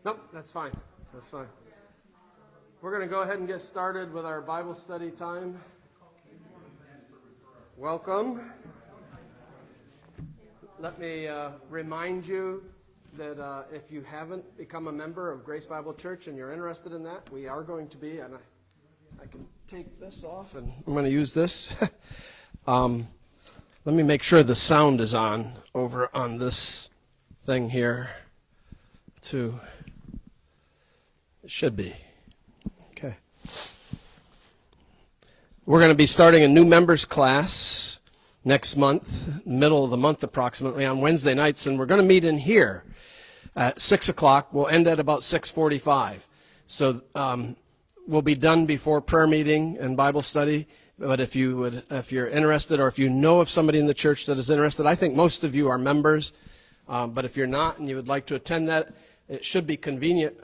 Nope, that's fine. That's fine. We're going to go ahead and get started with our Bible study time. Welcome. Let me remind you that if you haven't become a member of Grace Bible Church and you're interested in that, we are going to be, and I can take this off and I'm going to use this. Let me make sure the sound is on over on this thing here too. It should be. Okay. We're going to be starting a new members class next month, middle of the month approximately, on Wednesday nights, and we're going to meet in here at 6 o'clock. We'll end at about 6:45. So we'll be done before prayer meeting and Bible study. But if you're interested, or if you know of somebody in the church that is interested, I think most of you are members. But if you're not and you would like to attend that, it should be convenient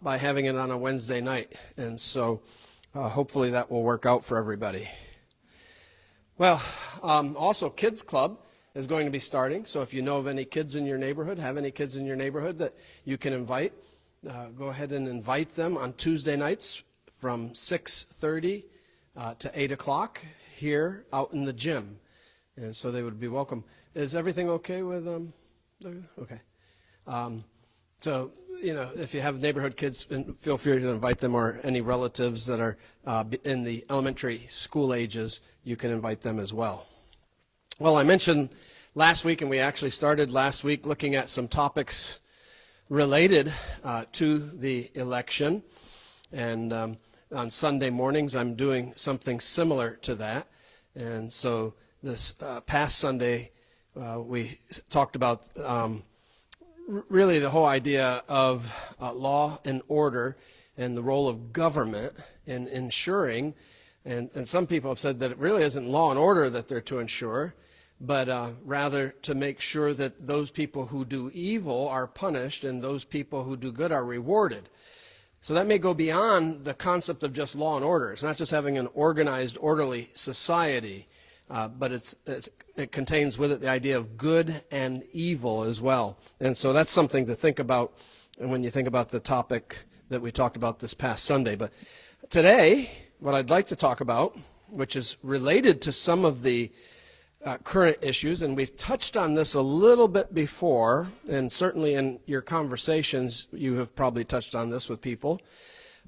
by having it on a Wednesday night. And so hopefully that will work out for everybody. Well, also Kids Club is going to be starting. So if you know of any kids in your neighborhood, have any kids in your neighborhood that you can invite, go ahead and invite them on Tuesday nights from 6:30 to 8 o'clock here out in the gym. And so they would be welcome. Is everything okay with them? Okay. So, if you have neighborhood kids, feel free to invite them, or any relatives that are in the elementary school ages, you can invite them as well. Well, I mentioned last week, and we actually started last week looking at some topics related to the election. And on Sunday mornings, I'm doing something similar to that. And so this past Sunday, we talked about really the whole idea of law and order and the role of government in ensuring, and some people have said that it really isn't law and order that they're to ensure, but rather to make sure that those people who do evil are punished and those people who do good are rewarded. So that may go beyond the concept of just law and order. It's not just having an organized, orderly society, but it contains with it the idea of good and evil as well. And so that's something to think about when you think about the topic that we talked about this past Sunday. But today, what I'd like to talk about, which is related to some of the current issues, and we've touched on this a little bit before, and certainly in your conversations you have probably touched on this with people,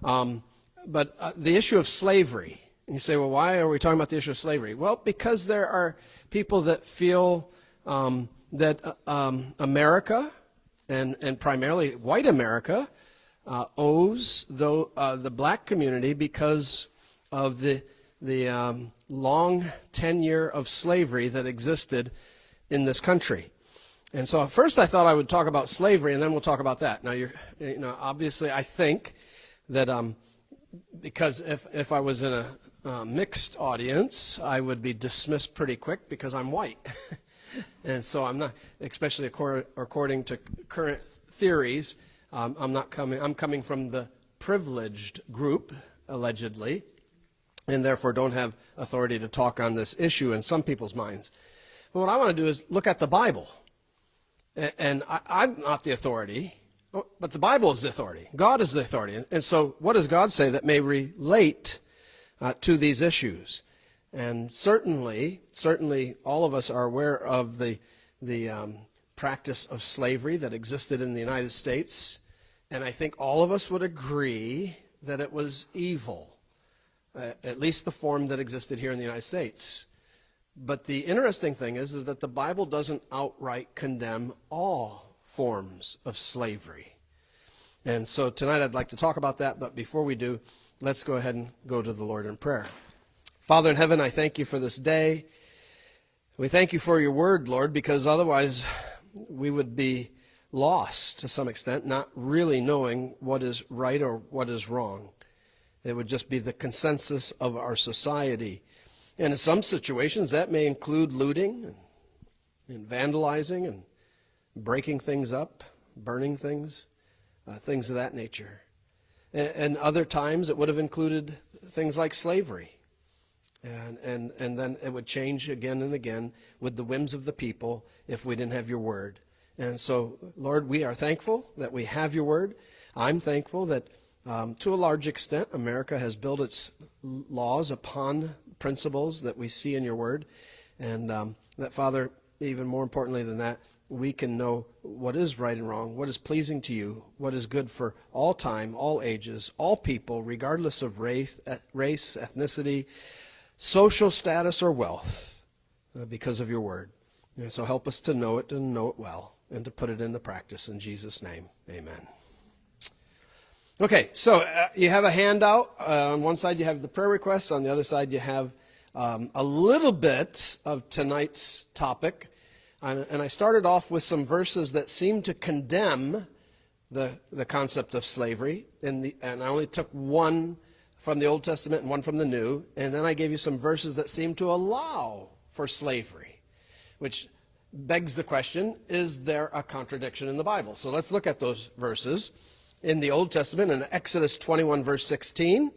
but the issue of slavery. You say, well, why are we talking about the issue of slavery? Well, because there are people that feel that America, and primarily white America, owes the black community because of the long tenure of slavery that existed in this country. And so at first I thought I would talk about slavery, and then we'll talk about that. Now, obviously I think that because if I was in a mixed audience, I would be dismissed pretty quick because I'm white. And so I'm not, especially according to current theories, I'm coming from the privileged group, allegedly, and therefore don't have authority to talk on this issue in some people's minds. But what I want to do is look at the Bible. And I'm not the authority, but the Bible is the authority. God is the authority. And so what does God say that may relate to these issues? And certainly all of us are aware of the practice of slavery that existed in the United States. And I think all of us would agree that it was evil, at least the form that existed here in the United States. But the interesting thing is that the Bible doesn't outright condemn all forms of slavery. And so tonight I'd like to talk about that, but before we do, let's go ahead and go to the Lord in prayer. Father in heaven, I thank you for this day. We thank you for your word, Lord, because otherwise we would be lost to some extent, not really knowing what is right or what is wrong. It would just be the consensus of our society. And in some situations, that may include looting and vandalizing and breaking things up, burning things, things of that nature. And other times, it would have included things like slavery. And then it would change again and again with the whims of the people if we didn't have your word. And so, Lord, we are thankful that we have your word. I'm thankful that to a large extent, America has built its laws upon principles that we see in your word. And that, Father, even more importantly than that, we can know what is right and wrong, what is pleasing to you, what is good for all time, all ages, all people, regardless of race, ethnicity, social status, or wealth, because of your word. And so help us to know it and know it well, and to put it into practice. In Jesus' name, amen. Okay, so you have a handout. On one side you have the prayer requests. On the other side you have a little bit of tonight's topic. And I started off with some verses that seem to condemn the concept of slavery. And I only took one from the Old Testament and one from the New. And then I gave you some verses that seem to allow for slavery, which begs the question, is there a contradiction in the Bible? So let's look at those verses. In the Old Testament, in Exodus 21, verse 16,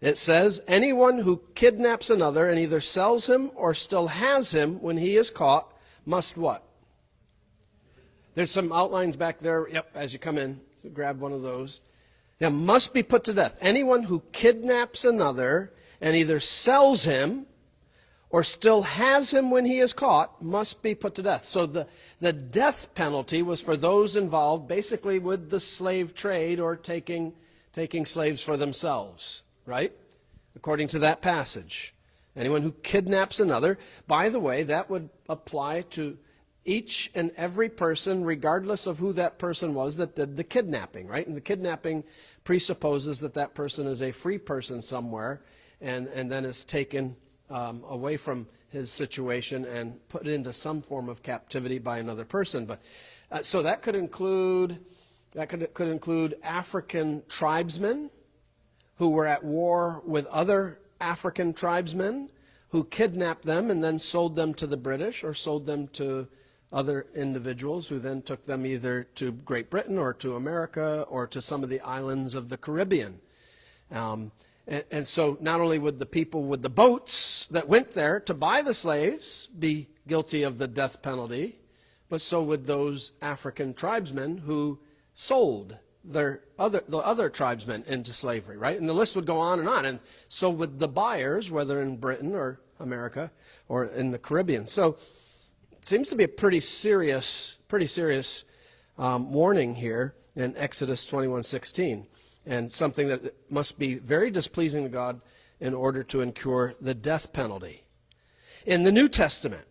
it says, anyone who kidnaps another and either sells him or still has him when he is caught must what? There's some outlines back there. Yep, as you come in, so grab one of those. Yeah, must be put to death. Anyone who kidnaps another and either sells him or still has him when he is caught must be put to death. So the death penalty was for those involved basically with the slave trade or taking slaves for themselves, right? According to that passage. Anyone who kidnaps another, by the way, that would apply to each and every person, regardless of who that person was that did the kidnapping, right? And the kidnapping presupposes that that person is a free person somewhere and then is taken away from his situation and put into some form of captivity by another person. But so that could include African tribesmen who were at war with other African tribesmen who kidnapped them and then sold them to the British or sold them to other individuals who then took them either to Great Britain or to America or to some of the islands of the Caribbean. And so not only would the people with the boats that went there to buy the slaves be guilty of the death penalty, but so would those African tribesmen who sold the other tribesmen into slavery, right? And the list would go on. And so would the buyers, whether in Britain or America or in the Caribbean. So it seems to be a pretty serious warning here in Exodus 21:16. And something that must be very displeasing to God in order to incur the death penalty. In the New Testament,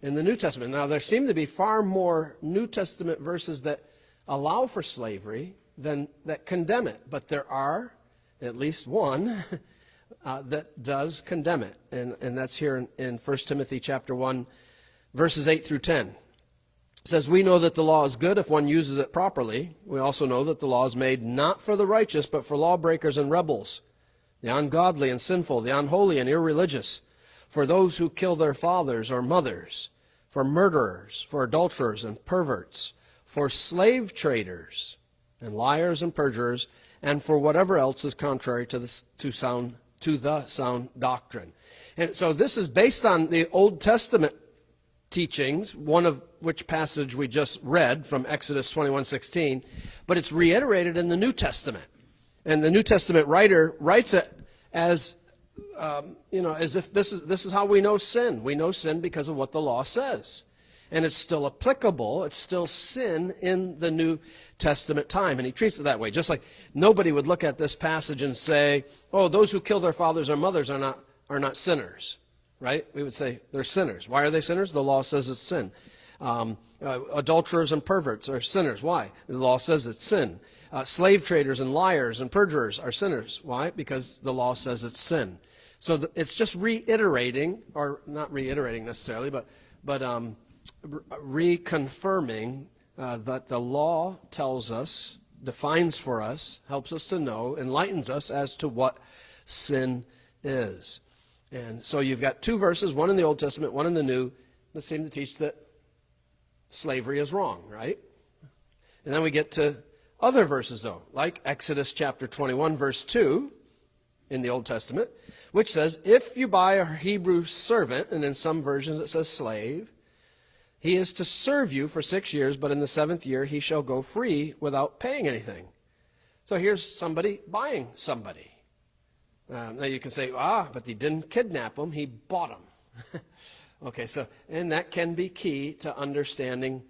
now there seem to be far more New Testament verses that allow for slavery than that condemn it. But there are at least one that does condemn it. And that's here in 1 Timothy chapter 1, verses 8 through 10. It says, we know that the law is good if one uses it properly. We also know that the law is made not for the righteous, but for lawbreakers and rebels, the ungodly and sinful, the unholy and irreligious, for those who kill their fathers or mothers, for murderers, for adulterers and perverts, for slave traders and liars and perjurers, and for whatever else is contrary to the sound doctrine. And so this is based on the Old Testament teachings, one of which passage we just read from Exodus 21:16, but it's reiterated in the New Testament. And the New Testament writer writes it as as if this is how we know sin. We know sin because of what the law says. And it's still applicable. It's still sin in the New Testament time. And he treats it that way. Just like nobody would look at this passage and say, oh, those who kill their fathers or mothers are not sinners. Right? We would say they're sinners. Why are they sinners? The law says it's sin. Adulterers and perverts are sinners. Why? The law says it's sin. Slave traders and liars and perjurers are sinners. Why? Because the law says it's sin. So it's just reiterating, or not reiterating necessarily, but reconfirming that the law tells us, defines for us, helps us to know, enlightens us as to what sin is. And so you've got two verses, one in the Old Testament, one in the New, that seem to teach that slavery is wrong, right? And then we get to other verses, though, like Exodus chapter 21, verse 2 in the Old Testament, which says, if you buy a Hebrew servant, and in some versions it says slave, He is to serve you for 6 years, but in the 7th year he shall go free without paying anything. So here's somebody buying somebody. Now you can say, but he didn't kidnap him, he bought him. Okay, and that can be key to understanding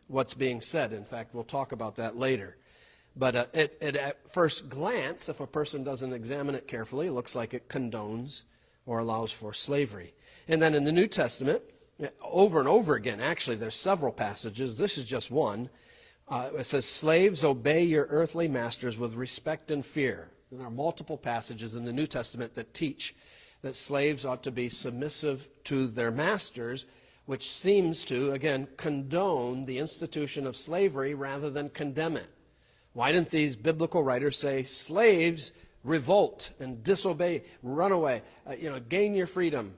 what's being said. In fact, we'll talk about that later. But at first glance, if a person doesn't examine it carefully, it looks like it condones or allows for slavery. And then in the New Testament, over and over again, actually, there's several passages. This is just one. It says, slaves, obey your earthly masters with respect and fear. And there are multiple passages in the New Testament that teach that slaves ought to be submissive to their masters, which seems to, again, condone the institution of slavery rather than condemn it. Why didn't these biblical writers say, slaves, revolt and disobey, run away, gain your freedom,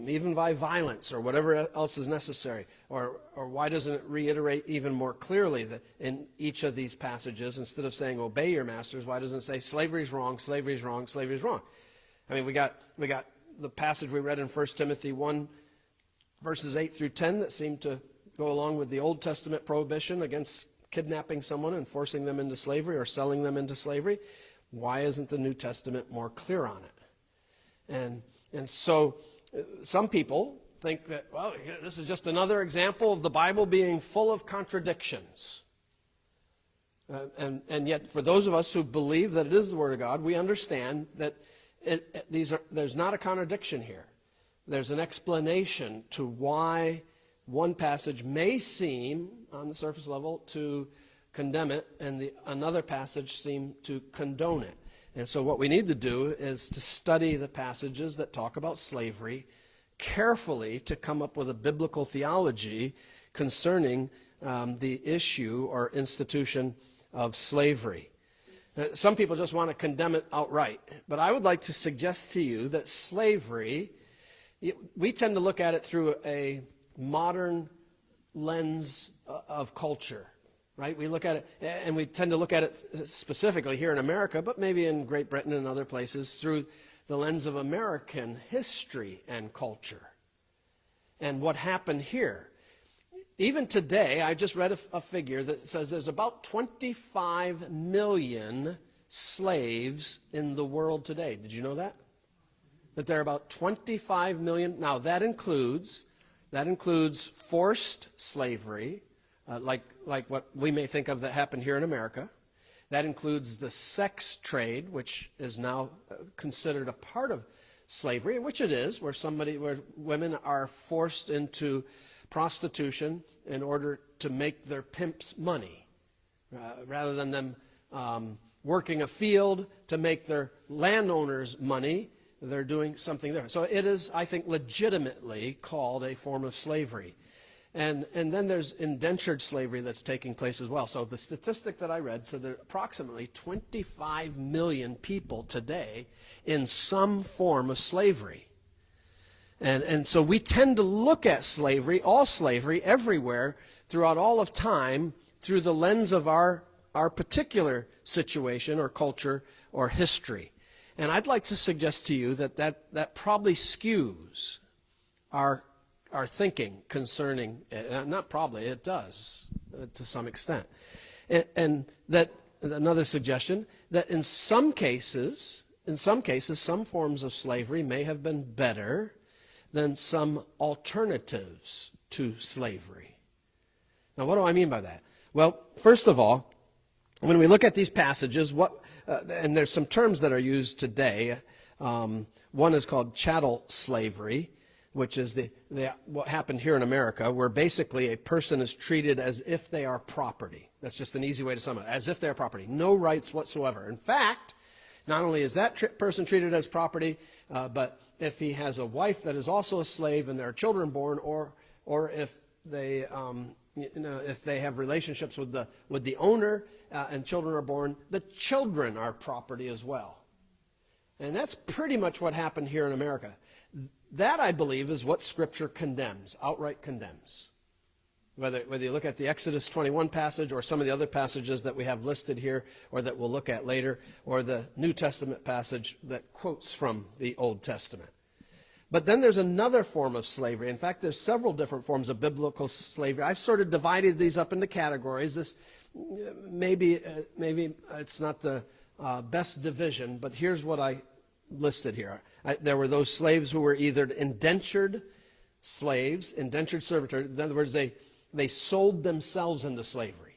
even by violence or whatever else is necessary? Or why doesn't it reiterate even more clearly that in each of these passages, instead of saying obey your masters, why doesn't it say slavery's wrong, slavery's wrong, slavery's wrong? I mean, we got the passage we read in 1 Timothy 1, verses 8 through 10 that seem to go along with the Old Testament prohibition against kidnapping someone and forcing them into slavery or selling them into slavery. Why isn't the New Testament more clear on it? And so some people think that, this is just another example of the Bible being full of contradictions. And yet, for those of us who believe that it is the Word of God, we understand that there's not a contradiction here. There's an explanation to why one passage may seem, on the surface level, to condemn it, and another passage seem to condone it. And so what we need to do is to study the passages that talk about slavery carefully to come up with a biblical theology concerning the issue or institution of slavery. Some people just want to condemn it outright, but I would like to suggest to you that slavery, we tend to look at it through a modern lens of culture, right? We look at it, and we tend to look at it specifically here in America, but maybe in Great Britain and other places, through the lens of American history and culture and what happened here. Even today, I just read a figure that says there's about 25 million slaves in the world today. Did you know that? That there are about 25 million. Now, that includes forced slavery, like what we may think of that happened here in America. That includes the sex trade, which is now considered a part of slavery, which it is, where women are forced into prostitution in order to make their pimps money, rather than them working a field to make their landowners money. They're doing something there. So it is, I think, legitimately called a form of slavery. And then there's indentured slavery that's taking place as well. So the statistic that I read said there are approximately 25 million people today in some form of slavery. And so we tend to look at slavery, all slavery, everywhere, throughout all of time, through the lens of our particular situation or culture or history. And I'd like to suggest to you that probably skews our thinking concerning it. Not probably, it does to some extent. And that another suggestion, that in some cases, some forms of slavery may have been better than some alternatives to slavery. Now, what do I mean by that? Well, first of all, when we look at these passages, and there's some terms that are used today. One is called chattel slavery, which is what happened here in America, where basically a person is treated as if they are property. That's just an easy way to sum it, as if they're property. No rights whatsoever. In fact, not only is that person treated as property, but if he has a wife that is also a slave and there are children born, or if they if they have relationships with the owner and children are born, the children are property as well. And that's pretty much what happened here in America. That, I believe, is what Scripture condemns, outright condemns. Whether you look at the Exodus 21 passage or some of the other passages that we have listed here or that we'll look at later, or the New Testament passage that quotes from the Old Testament. But then there's another form of slavery. In fact, there's several different forms of biblical slavery. I've sort of divided these up into categories. This maybe it's not the best division, but here's what I listed here. There were those slaves who were either indentured slaves, indentured servitude. In other words, they sold themselves into slavery.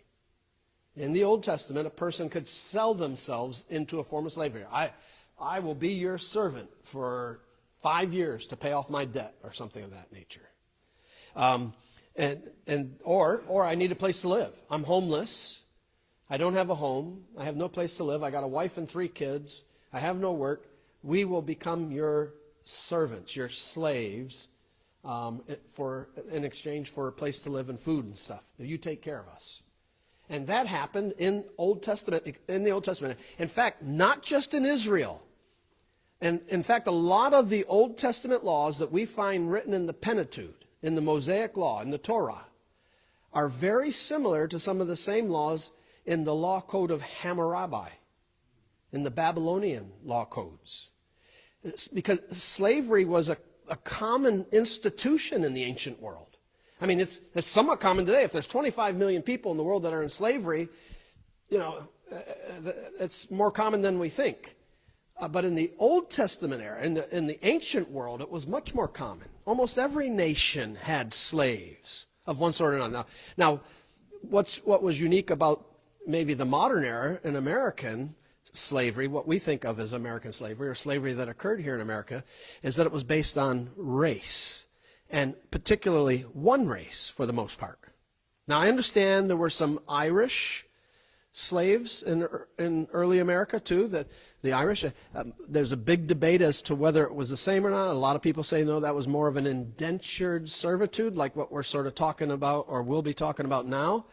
In the Old Testament, a person could sell themselves into a form of slavery. I will be your servant for 5 years to pay off my debt, or something of that nature. Or I need a place to live. I'm homeless. I don't have a home. I have no place to live. I got a wife and 3 kids. I have no work. We will become your servants, your slaves, in exchange for a place to live and food and stuff. You take care of us. And that happened in the Old Testament. In fact, not just in Israel. And in fact, a lot of the Old Testament laws that we find written in the Pentateuch, in the Mosaic Law, in the Torah, are very similar to some of the same laws in the law code of Hammurabi, in the Babylonian law codes. It's because slavery was a common institution in the ancient world. I mean, it's somewhat common today. If there's 25 million people in the world that are in slavery, it's more common than we think. But in the Old Testament era, in the ancient world, it was much more common. Almost every nation had slaves of one sort or another. Now, what was unique about maybe the modern era in American slavery, what we think of as American slavery, or slavery that occurred here in America, is that it was based on race, and particularly one race for the most part. Now, I understand there were some Irish slaves in early America too, that the Irish, there's a big debate as to whether it was the same or not. A lot of people say no, that was more of an indentured servitude, like what we're sort of talking about, or will be talking about now,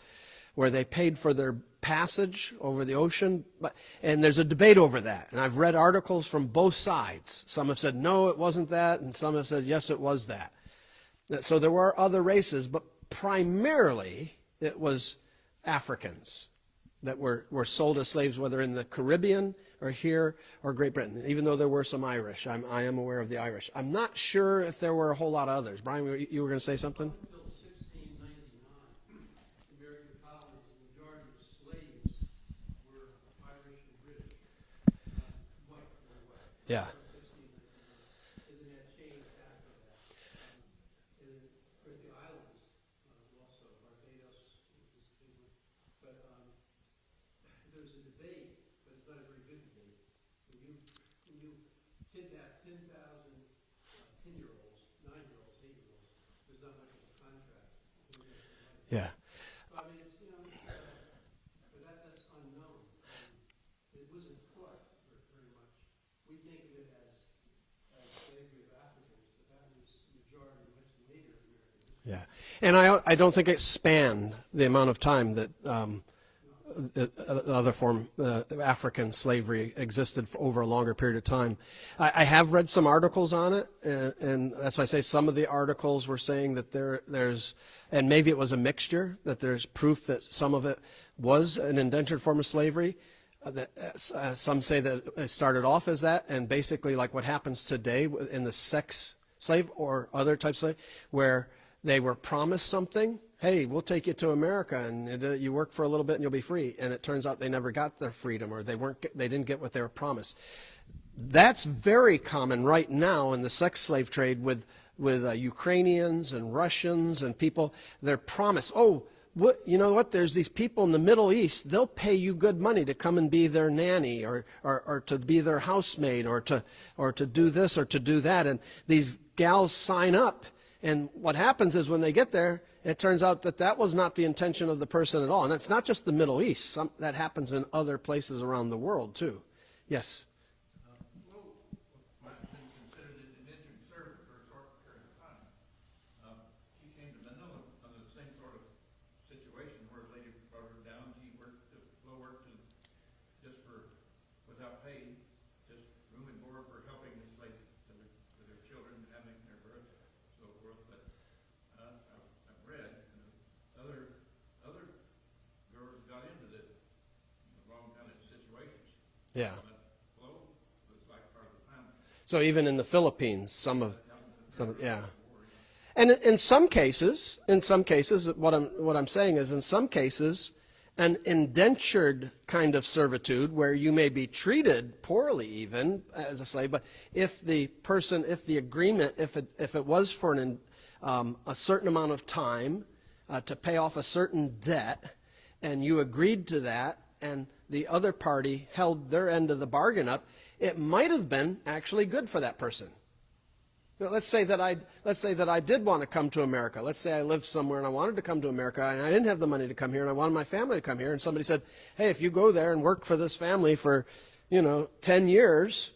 where they paid for their passage over the ocean. And there's a debate over that, and I've read articles from both sides. Some have said no, it wasn't that, and some have said yes, it was that. So there were other races, but primarily it was Africans that were sold as slaves, whether in the Caribbean or here or Great Britain, even though there were some Irish. I am aware of the Irish. I'm not sure if there were a whole lot of others. Brian, you were going to say something? Until 1699, American colonies, the majority of slaves were Irish and British, white. Yeah. Yeah. I mean, it's, but that's unknown. It wasn't taught very much. We think of it as slavery of Africans, but that was the majority much later in American history. Yeah. And I don't think it spanned the amount of time that other form, African slavery existed for over a longer period of time. I have read some articles on it, and that's why I say some of the articles were saying that there's, and maybe it was a mixture, that there's proof that some of it was an indentured form of slavery. Some say that it started off as that, and basically like what happens today in the sex slave or other types of slave, where they were promised something. Hey, we'll take you to America, and you work for a little bit and you'll be free. And it turns out they never got their freedom, or they didn't get what they were promised. That's very common right now in the sex slave trade with Ukrainians and Russians and people. They're promised, you know what? There's these people in the Middle East. They'll pay you good money to come and be their nanny, or to be their housemaid, or to do this or to do that. And these gals sign up. And what happens is when they get there, it turns out that was not the intention of the person at all. And it's not just the Middle East. That happens in other places around the world, too. Yes? Might have been considered an indentured servant for a short period of time. She came to Manila under the same sort of situation where a lady brought her down. She worked just without pay, just room and board for helping this lady with her children, having their birth, so forth. But I've read other girls got into the wrong kind of situations. Yeah. Flow was like part of the family. So even in the Philippines, some of... Happened to Yeah. And in some cases, what I'm saying is, in some cases, an indentured kind of servitude where you may be treated poorly even as a slave, but if the agreement, if it was for a certain amount of time to pay off a certain debt, and you agreed to that, and the other party held their end of the bargain up, it might have been actually good for that person. Let's say that I did want to come to America. Let's say I lived somewhere and I wanted to come to America and I didn't have the money to come here and I wanted my family to come here, and somebody said, hey, if you go there and work for this family for 10 years,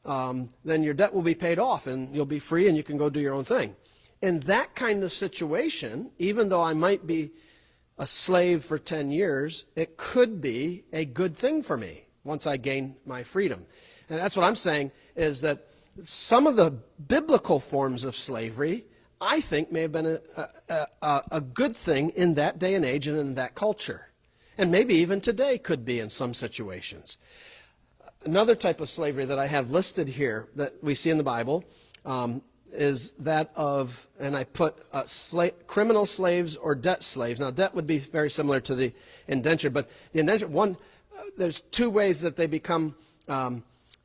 then your debt will be paid off and you'll be free and you can go do your own thing. In that kind of situation, even though I might be a slave for 10 years, it could be a good thing for me once I gain my freedom. And that's what I'm saying, is that some of the biblical forms of slavery, I think, may have been a good thing in that day and age and in that culture. And maybe even today could be in some situations. Another type of slavery that I have listed here that we see in the Bible is that of, and I put criminal slaves or debt slaves. Now, debt would be very similar to the indentured, but the indentured one, there's two ways that they become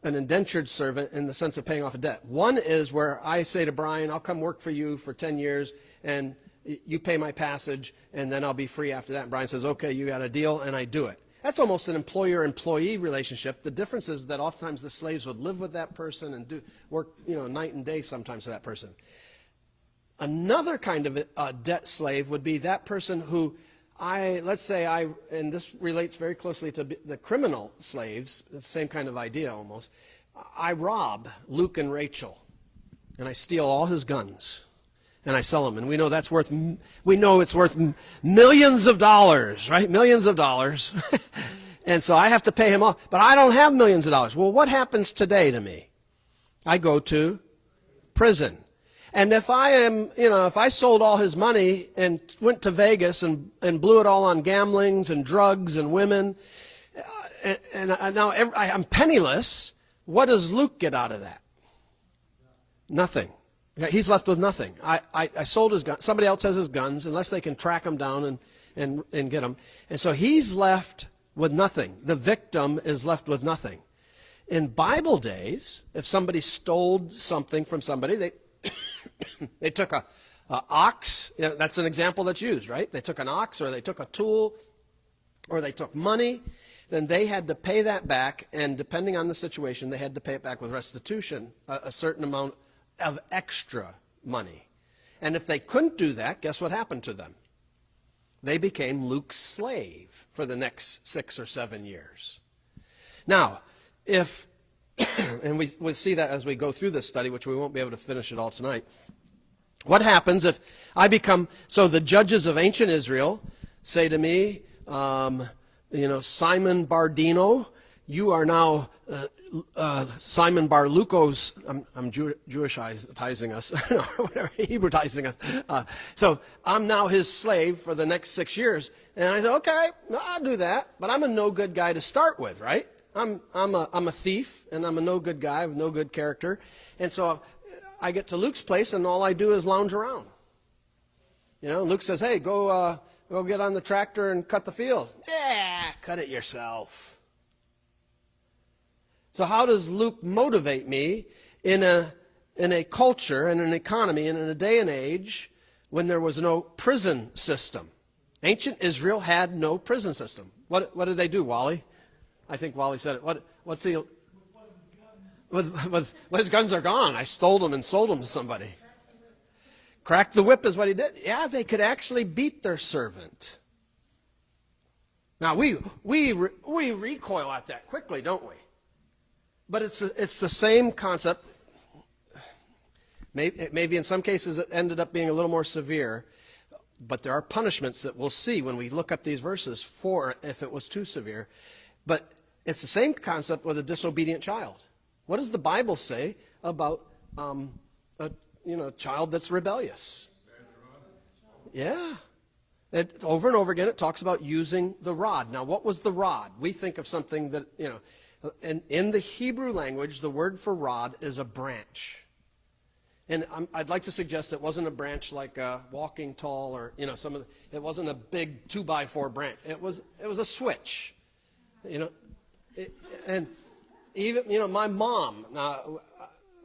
an indentured servant in the sense of paying off a debt. One is where I say to Brian, I'll come work for you for 10 years and you pay my passage and then I'll be free after that. And Brian says, okay, you got a deal, and I do it. That's almost an employer-employee relationship. The difference is that oftentimes the slaves would live with that person and do work, night and day sometimes for that person. Another kind of a debt slave would be that person who and this relates very closely to the criminal slaves, the same kind of idea almost. I rob Luke and Rachel, and I steal all his guns, and I sell them, and we know it's worth millions of dollars, right? Millions of dollars. And so I have to pay him off, but I don't have millions of dollars. Well, what happens today to me? I go to prison. And if I sold all his money and went to Vegas and blew it all on gamblings and drugs and women, and now I'm penniless, what does Luke get out of that? Nothing. He's left with nothing. I sold his guns. Somebody else has his guns, unless they can track him down and get him. And so he's left with nothing. The victim is left with nothing. In Bible days, if somebody stole something from somebody, they took a ox. That's an example that's used, right? They took an ox, or they took a tool, or they took money. Then they had to pay that back, and depending on the situation, they had to pay it back with restitution, a certain amount of extra money. And if they couldn't do that, guess what happened to them? They became Luke's slave for the next 6 or 7 years. Now, and we'll see that as we go through this study, which we won't be able to finish it all tonight. What happens if I become, so the judges of ancient Israel say to me, Simon Bardino, you are now Simon Bar Lucos, I'm Jewishizing us, whatever, Hebraizing us. So I'm now his slave for the next 6 years. And I said, okay, I'll do that, but I'm a no good guy to start with, right? I'm a thief, and I'm a no good guy with no good character. And so I get to Luke's place, and all I do is lounge around. Luke says, hey, go get on the tractor and cut the field. Yeah, cut it yourself. So how does Luke motivate me in a culture and an economy and in a day and age when there was no prison system? Ancient Israel had no prison system. What did they do, Wally? I think Wally said it. What's he? With his guns are gone. I stole them and sold them to somebody. Crack the whip is what he did. Yeah, they could actually beat their servant. Now we recoil at that quickly, don't we? But it's the same concept. Maybe in some cases it ended up being a little more severe, but there are punishments that we'll see when we look up these verses for if it was too severe. But it's the same concept with a disobedient child. What does the Bible say about a child that's rebellious? Yeah. Over and over again it talks about using the rod. Now, what was the rod? We think of something that, in the Hebrew language, the word for rod is a branch. And I'd like to suggest it wasn't a branch like Walking Tall or, it wasn't a big 2x4 branch. It was a switch, and even, my mom, now,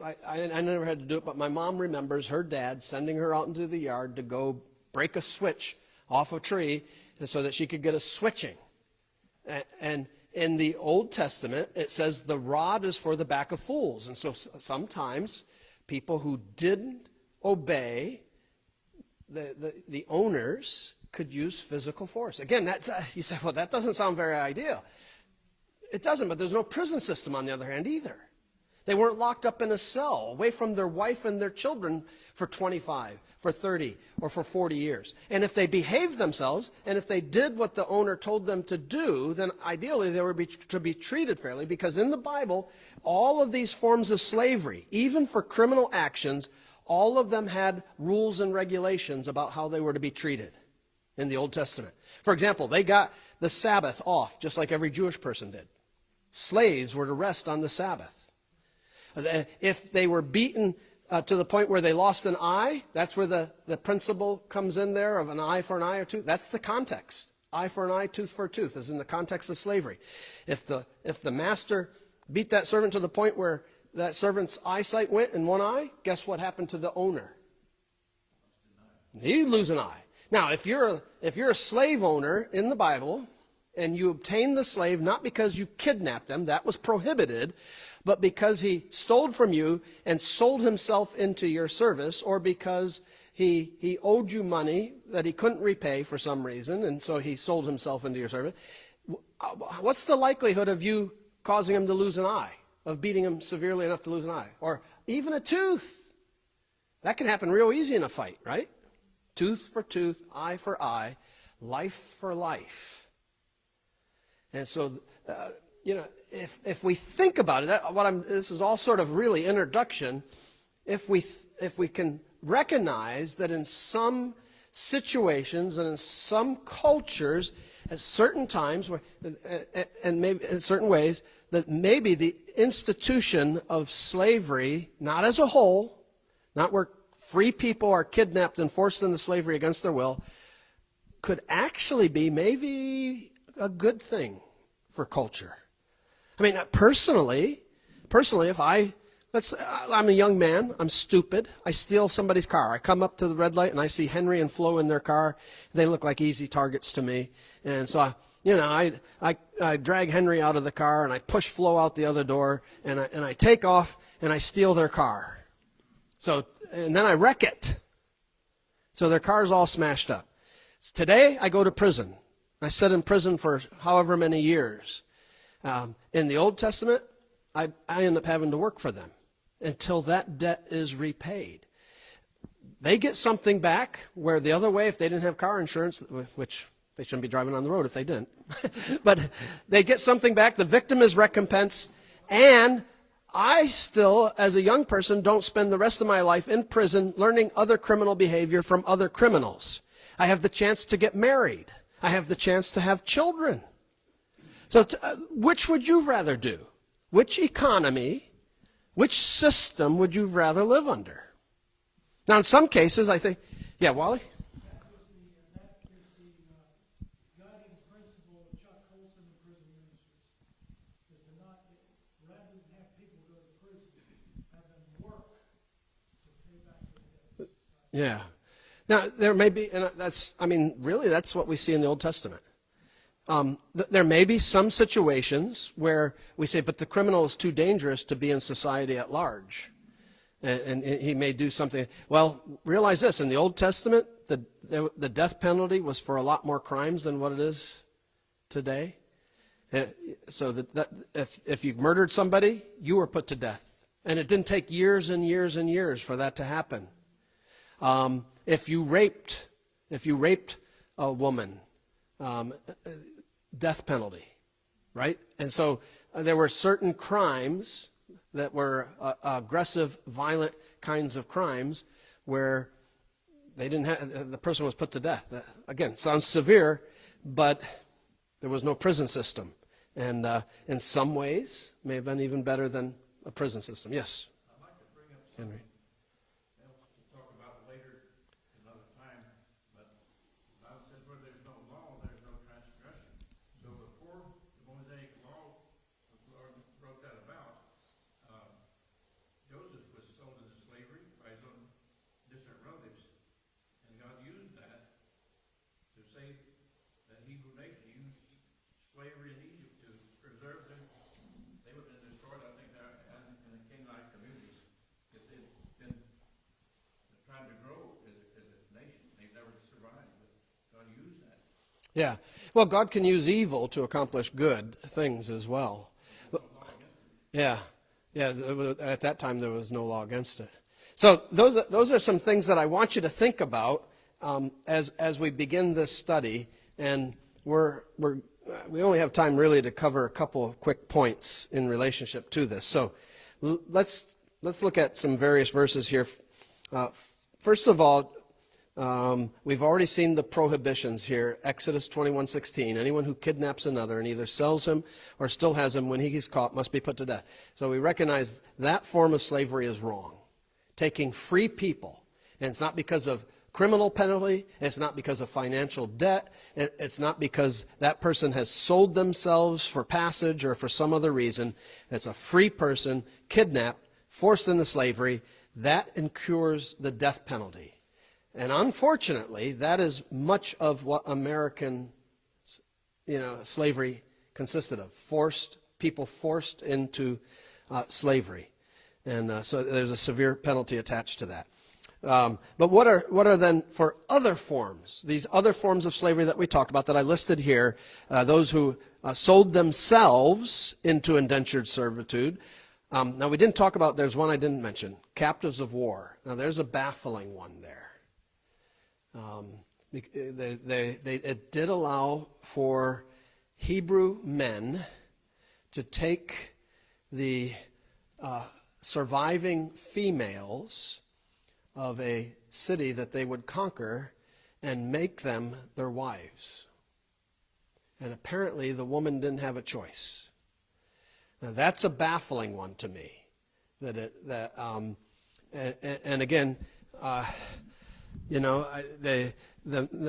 I never had to do it, but my mom remembers her dad sending her out into the yard to go break a switch off a tree so that she could get a switching. And in the Old Testament, it says the rod is for the back of fools. And so sometimes people who didn't obey the owners could use physical force. Again, you say, well, that doesn't sound very ideal. It doesn't, but there's no prison system on the other hand either. They weren't locked up in a cell away from their wife and their children for 25, for 30, or for 40 years. And if they behaved themselves, and if they did what the owner told them to do, then ideally they were to be treated fairly, because in the Bible, all of these forms of slavery, even for criminal actions, all of them had rules and regulations about how they were to be treated in the Old Testament. For example, they got the Sabbath off, just like every Jewish person did. Slaves were to rest on the Sabbath. If they were beaten to the point where they lost an eye, that's where the principle comes in there of an eye for an eye or tooth. That's the context. Eye for an eye, tooth for a tooth is in the context of slavery. If the master beat that servant to the point where that servant's eyesight went in one eye, guess what happened to the owner? He'd lose an eye. Now, if you're a slave owner in the Bible, and you obtain the slave not because you kidnapped them, that was prohibited, but because he stole from you and sold himself into your service, or because he owed you money that he couldn't repay for some reason, and so he sold himself into your service, what's the likelihood of you causing him to lose an eye, of beating him severely enough to lose an eye, or even a tooth? That can happen real easy in a fight, right? Tooth for tooth, eye for eye, life for life. And so, if we think about it, this is all sort of really introduction. If we can recognize that in some situations and in some cultures, at certain times, and maybe in certain ways, that maybe the institution of slavery, not as a whole, not where free people are kidnapped and forced into slavery against their will, could actually be maybe a good thing for culture. I mean, personally, if I'm a young man, I'm stupid, I steal somebody's car. I come up to the red light and I see Henry and Flo in their car. They look like easy targets to me. And so, I drag Henry out of the car and I push Flo out the other door and I take off and I steal their car. And then I wreck it. So their car's all smashed up. Today, I go to prison. I sit in prison for however many years. In the Old Testament, I end up having to work for them until that debt is repaid. They get something back, where the other way, if they didn't have car insurance, which they shouldn't be driving on the road if they didn't, but they get something back, the victim is recompensed, and I still, as a young person, don't spend the rest of my life in prison learning other criminal behavior from other criminals. I have the chance to get married. I have the chance to have children. So which would you rather do? Which economy, which system would you rather live under? Now, in some cases, I think, yeah, Wally? That is the guiding principle of Chuck Colson and prison ministries, is to not, rather than have people go to prison, have them work to pay back their debts. Yeah. Now, there may be, and really that's what we see in the Old Testament. There may be some situations where we say, but the criminal is too dangerous to be in society at large. And he may do something. Well, realize this, in the Old Testament, the death penalty was for a lot more crimes than what it is today. So that if you murdered somebody, you were put to death. And it didn't take years and years and years for that to happen. If you raped a woman, death penalty, right? And so there were certain crimes that were aggressive, violent kinds of crimes where they didn't have, the person was put to death. Again, sounds severe, but there was no prison system. And in some ways, may have been even better than a prison system. Yes? I'd like to bring up Henry. something Yeah. Well, God can use evil to accomplish good things as well. Yeah. Yeah. At that time, there was no law against it. So those are some things that I want you to think about as we begin this study. And we only have time really to cover a couple of quick points in relationship to this. So let's look at some various verses here. First of all, we've already seen the prohibitions here. Exodus 21:16. Anyone who kidnaps another and either sells him or still has him when he is caught must be put to death. So we recognize that form of slavery is wrong. Taking free people, and it's not because of criminal penalty, it's not because of financial debt, it's not because that person has sold themselves for passage or for some other reason. It's a free person, kidnapped, forced into slavery. That incurs the death penalty. And unfortunately, that is much of what American slavery consisted of. People forced into slavery. And so there's a severe penalty attached to that. But what are then for other forms, these other forms of slavery that we talked about that I listed here, those who sold themselves into indentured servitude. Now we didn't talk about, there's one I didn't mention, captives of war. Now there's a baffling one there. It did allow for Hebrew men to take the surviving females of a city that they would conquer and make them their wives. And apparently the woman didn't have a choice. Now that's a baffling one to me. And again, the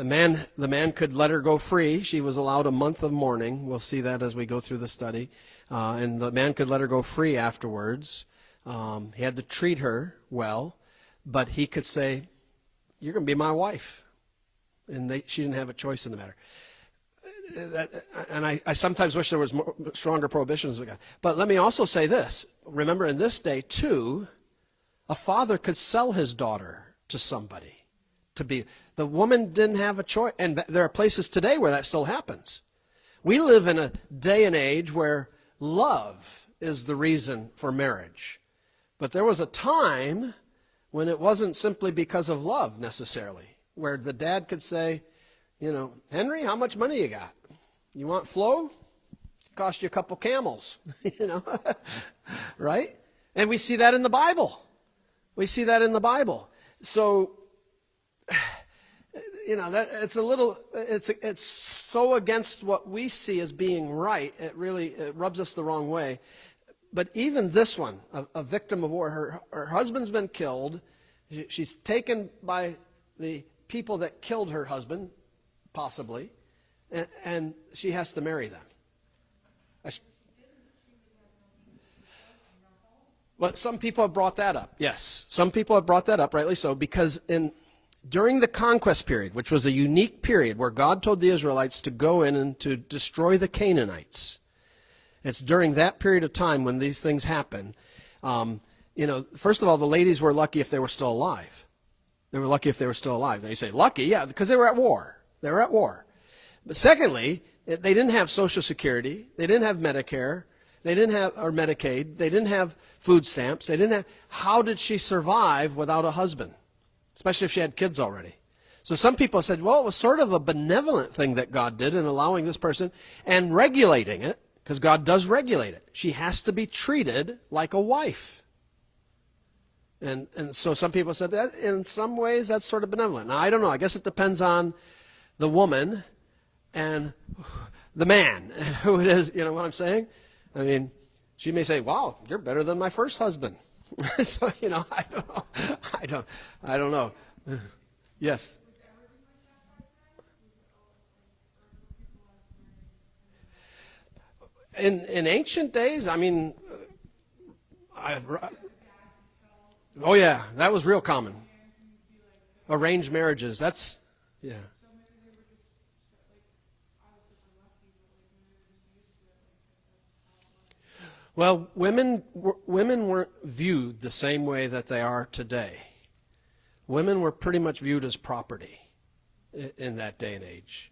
man could let her go free. She was allowed a month of mourning. We'll see that as we go through the study. And the man could let her go free afterwards. He had to treat her well, but he could say, "You're going to be my wife," and she didn't have a choice in the matter. And I sometimes wish there was stronger prohibitions. But let me also say this: remember, in this day too, a father could sell his daughter to somebody. The woman didn't have a choice, and there are places today where that still happens. We live in a day and age where love is the reason for marriage. But there was a time when it wasn't simply because of love necessarily, where the dad could say, "Henry, how much money you got? You want flow? Cost you a couple camels," right? And we see that in the Bible. So, it's so against what we see as being right. It rubs us the wrong way. But even this one, a victim of war, her husband's been killed. She's taken by the people that killed her husband, possibly, and she has to marry them. Well, some people have brought that up. Yes, some people have brought that up, rightly so, because during the conquest period, which was a unique period where God told the Israelites to go in and to destroy the Canaanites, it's during that period of time when these things happen. First of all, the ladies were lucky if they were still alive. They were lucky if they were still alive. Now you say, lucky? Yeah, because they were at war. But secondly, they didn't have Social Security. They didn't have Medicare. They didn't have, or Medicaid. They didn't have food stamps. How did she survive without a husband? Especially if she had kids already. So some people said, well, it was sort of a benevolent thing that God did in allowing this person and regulating it, because God does regulate it. She has to be treated like a wife. And so some people said that in some ways that's sort of benevolent. Now, I don't know. I guess it depends on the woman and the man, who it is. You know what I'm saying? I mean, she may say, wow, you're better than my first husband. So, I don't know. Yes. In ancient days, oh yeah, that was real common. Arranged marriages, yeah. Well, women weren't viewed the same way that they are today. Women were pretty much viewed as property in that day and age.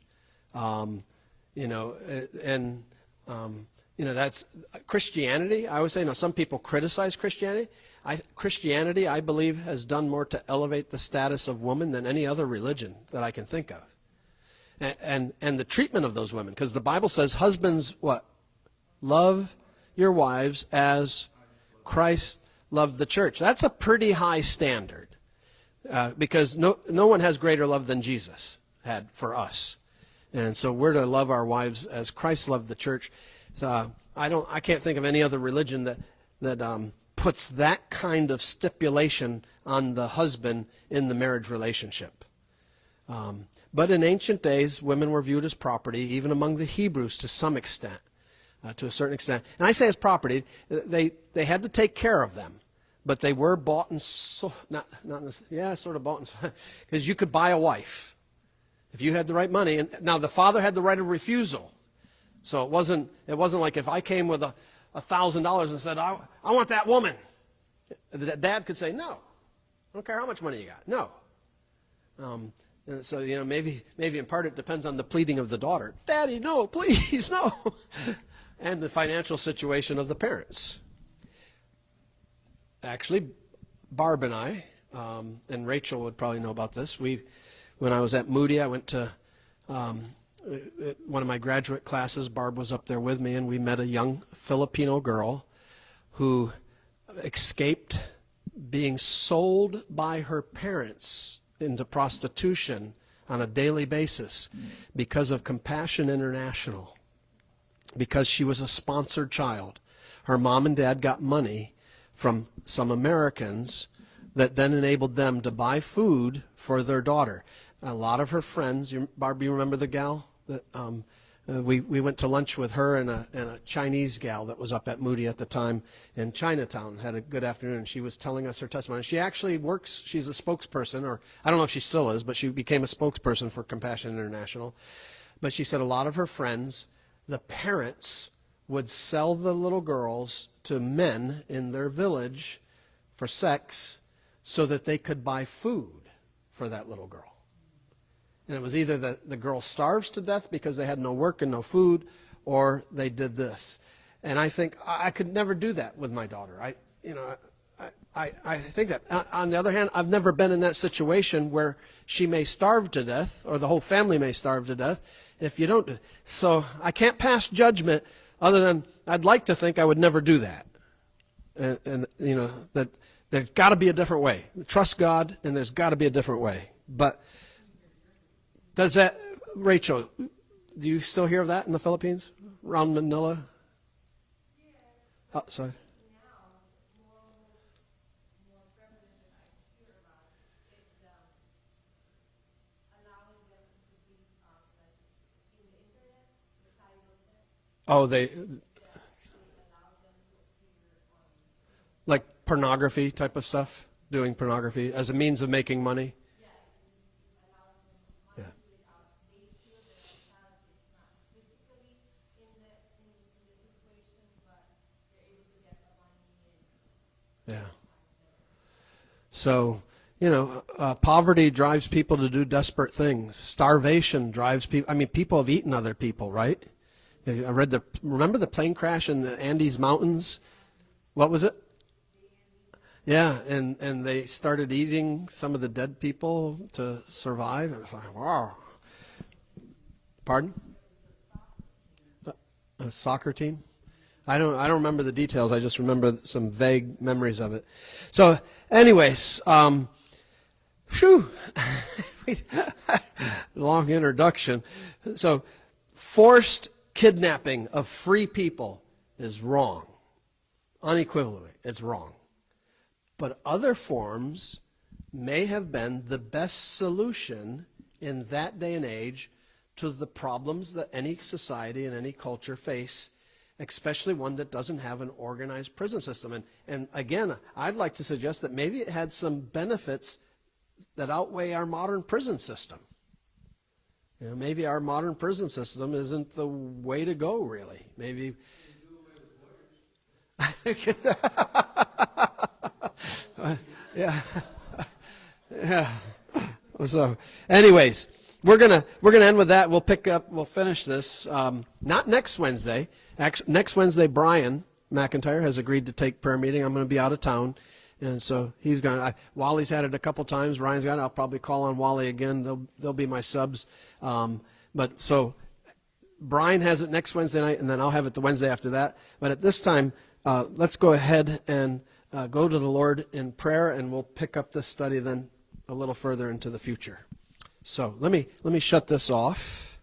You know, and you know, that's Christianity. I always say, some people criticize Christianity. Christianity, I believe, has done more to elevate the status of woman than any other religion that I can think of. And the treatment of those women, because the Bible says, husbands, what? Love your wives as Christ loved the church. That's a pretty high standard, because no one has greater love than Jesus had for us. And so we're to love our wives as Christ loved the church. So I can't think of any other religion that puts that kind of stipulation on the husband in the marriage relationship. But in ancient days, women were viewed as property, even among the Hebrews to some extent, to a certain extent. And I say as property, they had to take care of them, but they were bought and sold, sort of bought and sold, because you could buy a wife if you had the right money. And now the father had the right of refusal. So it wasn't like if I came with $1,000 and said, I want that woman. The dad could say, no. I don't care how much money you got. No. And so, maybe in part it depends on the pleading of the daughter. Daddy, no, please, no. And the financial situation of the parents. Actually, Barb and I, and Rachel would probably know about this, when I was at Moody, I went to one of my graduate classes. Barb was up there with me, and we met a young Filipino girl who escaped being sold by her parents into prostitution on a daily basis because of Compassion International, because she was a sponsored child. Her mom and dad got money from some Americans that then enabled them to buy food for their daughter. A lot of her friends, Barb, you remember the gal that we went to lunch with her and a Chinese gal that was up at Moody at the time in Chinatown, had a good afternoon. She was telling us her testimony. She actually works, she's a spokesperson, or I don't know if she still is, but she became a spokesperson for Compassion International. But she said a lot of her friends, the parents would sell the little girls to men in their village for sex so that they could buy food for that little girl. And it was either the girl starves to death because they had no work and no food, or they did this. And I think I could never do that with my daughter. I think that. On the other hand, I've never been in that situation where she may starve to death, or the whole family may starve to death if you don't. So I can't pass judgment other than I'd like to think I would never do that. And that there's got to be a different way. Trust God, and there's got to be a different way. But does that, Rachel, do you still hear of that in the Philippines? Around Manila? Oh, sorry. Oh, like pornography type of stuff? Doing pornography as a means of making money? Yeah. Yeah. So, poverty drives people to do desperate things. Starvation drives people. I mean, people have eaten other people, right? I read remember the plane crash in the Andes Mountains? What was it? Yeah, and they started eating some of the dead people to survive. It was like, wow. Pardon? A soccer team? I don't remember the details. I just remember some vague memories of it. So, anyways, long introduction. So, forced kidnapping of free people is wrong. Unequivocally, it's wrong. But other forms may have been the best solution in that day and age to the problems that any society and any culture face, especially one that doesn't have an organized prison system. And again, I'd like to suggest that maybe it had some benefits that outweigh our modern prison system. Maybe our modern prison system isn't the way to go, really. Maybe. I think. Yeah. Yeah. So, anyways, we're gonna end with that. We'll finish this not next Wednesday. Actually, next Wednesday, Brian McIntyre has agreed to take prayer meeting. I'm going to be out of town, and so he's going to. Wally's had it a couple times. Ryan's got it. I'll probably call on Wally again. They'll be my subs. But so Brian has it next Wednesday night, and then I'll have it the Wednesday after that. But at this time, let's go ahead and go to the Lord in prayer, and we'll pick up this study then a little further into the future. So let me shut this off.